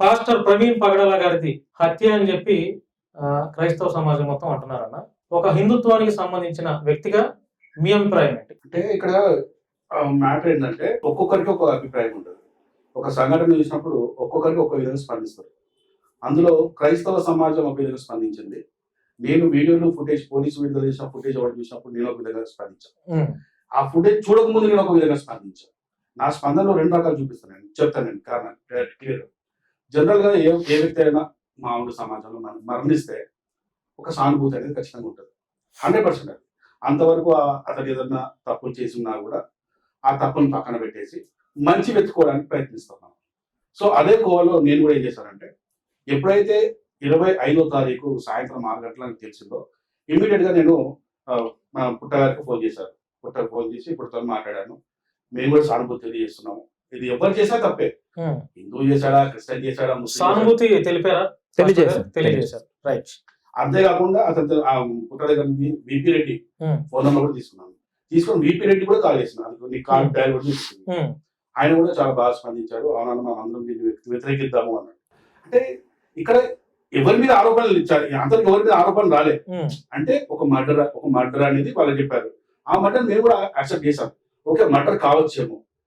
Pastor Praveen పగడాల గారిది హత్య అని చెప్పి క్రైస్తవ సమాజం మొత్తం అంటున్నారన్న. ఒక హిందుత్వానికి సంబంధించిన వ్యక్తిగా మీ అభిప్రాయం ఏంటి? అంటే ఇక్కడ మ్యాటర్ ఏంటంటే ఒక్కొక్కరికి ఒక అభిప్రాయం ఉంటుంది. ఒక సంఘటన చూసినప్పుడు ఒక్కొక్కరికి ఒక విధంగా స్పందిస్తారు. అందులో క్రైస్తవ సమాజం ఒక విధంగా స్పందించింది. నేను వీడియోలు ఫుటేజ్ పోలీసు విడుదల చేసిన ఫుటేజ్ ఒకటి చూసినప్పుడు నేను ఒక విధంగా స్పందించాను. ఆ ఫుటేజ్ చూడకముందు నేను ఒక విధంగా స్పందించాను. నా స్పందనలో రెండు రకాలు చూపిస్తాను, చెప్తాను కారణం క్లియర్. జనరల్ గా ఏ వ్యక్తి అయినా మామూలు సమాజంలో మరణిస్తే ఒక సానుభూతి అనేది ఖచ్చితంగా ఉంటుంది, 100%. అంతవరకు అతను ఏదన్నా తప్పులు చేసి ఉన్నా కూడా ఆ తప్పును పక్కన పెట్టేసి మంచి వెతుక్కోవడానికి ప్రయత్నిస్తున్నాను. సో అదే కోవలో నేను కూడా ఏం చేశానంటే, ఎప్పుడైతే 25వ తారీఖు సాయంత్రం 6 గంటలకు తెలిసిందో ఇమీడియట్ గా నేను పుట్టగారికి ఫోన్ చేశాను. పుట్టకు ఫోన్ చేసి ఇప్పుడుతో మాట్లాడాను. మేము కూడా సానుభూతి తెలియజేస్తున్నాము. ఇది ఎవరు చేసినా తప్పే, హిందూ చేశాడా క్రిస్టియన్ చేశాడా సానుభూతి తెలిపారా? తెలియజేశారు. రైట్. అంతేకాకుండా అతను పుట్ట దగ్గర విపి రెడ్డి ఫోన్ నెంబర్ కూడా తీసుకొని విపి రెడ్డి కూడా కాల్ చేసినాను. నీ కాల్ డైల్ కూడా తీసుకుంది. ఆయన కూడా చాలా బాగా స్పందించాడు. అవునన్నా మనం అందరం దీన్ని వ్యతిరేకిద్దాము అన్నాడు. అంటే ఇక్కడ ఎవరి మీద ఆరోపణలు ఇచ్చారు, అంతకు ఎవరి మీద ఆరోపణలు రాలే. అంటే ఒక మర్డర్ అనేది వాళ్ళు చెప్పారు. ఆ మర్డర్ మేము కూడా యాక్సెప్ట్ చేశాం. Okay murder కావచ్చేమో,